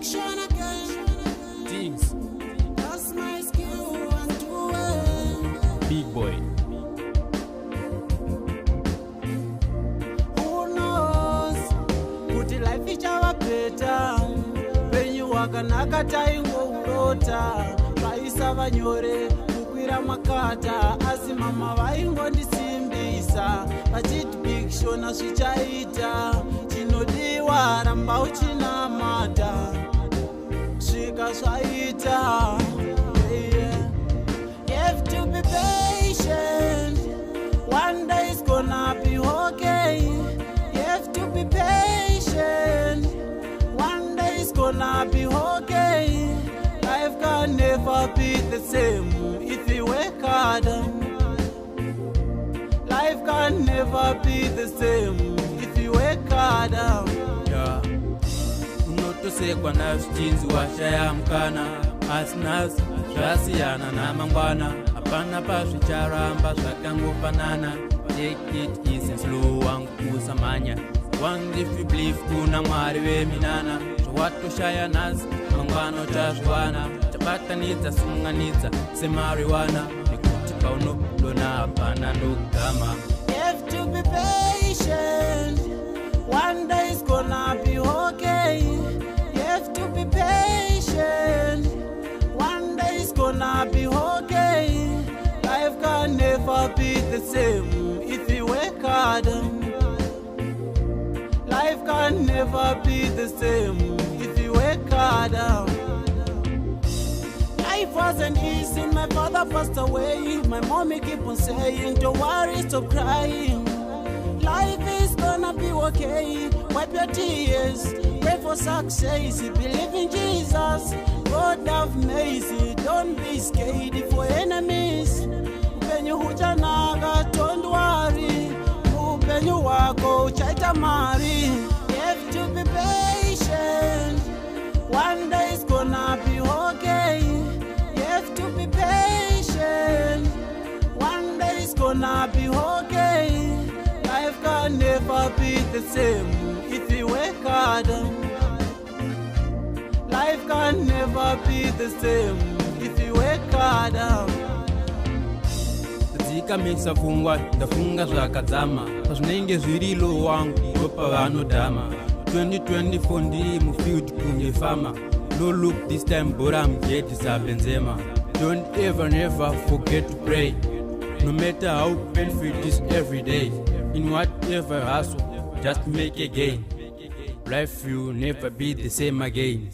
action again. Things. That's my skill and do it. Big boy. Who knows? Kuti life ichava better. Penyu wakanaka taingorota. Vaisa vanyore kukwira makata. Asi mama vaingondisimbisa. Vachiti big show na zvichaita. Chinodiwa ramba uchinamata. Svika zvaita. You have to be patient. One day it's gonna be okay. You have to be patient. One day it's gonna be okay. Life can never be the same if you work hard. Life can never be the same if you work hard. Yeah. Unotosekwa na zvichinzi washaya mukana. Asi nhasi zvasiyana namangwana. Hapana pazvicharamba zvakangofanana. Take it easy slow wangu kusamanya. Once if you believe kuna Mwari weminana. Zvawatoshaya nhasi mangwana uchazviwana. Tabatanidza sunganidza semariwana. Nekuti paunodona hapana ndogama. You have to be patient. One day it's gonna be okay. You have to be patient. One day it's gonna be okay. Life can never be the same if you work hard. Life can never be the same if you work hard. Life wasn't easy, my father passed away. My mommy keep on saying, don't worry, stop crying. Life is gonna be okay. Wipe your tears, pray for success. Believe in Jesus, God have mercy. Don't be scared for enemies. Upenyu huchanaga, don't worry. Upenyu wako uchaita mari. You have to be patient. One day it's gonna be okay. You have to be patient. One day it's gonna be okay. Life can never be the same if you work hard. Life can never be the same if you work hard. Dzika misa pfungwa ndafunga zvakadzama. Pazvinenge zviri low wangu ndopa vanodhama. 2024 ndiri mufield kunge fama. No look this time but I'm getting Benzema. Don't ever never forget to pray. No matter how painful it is every day. In whatever hustle, just make a gain. Life will never be the same again.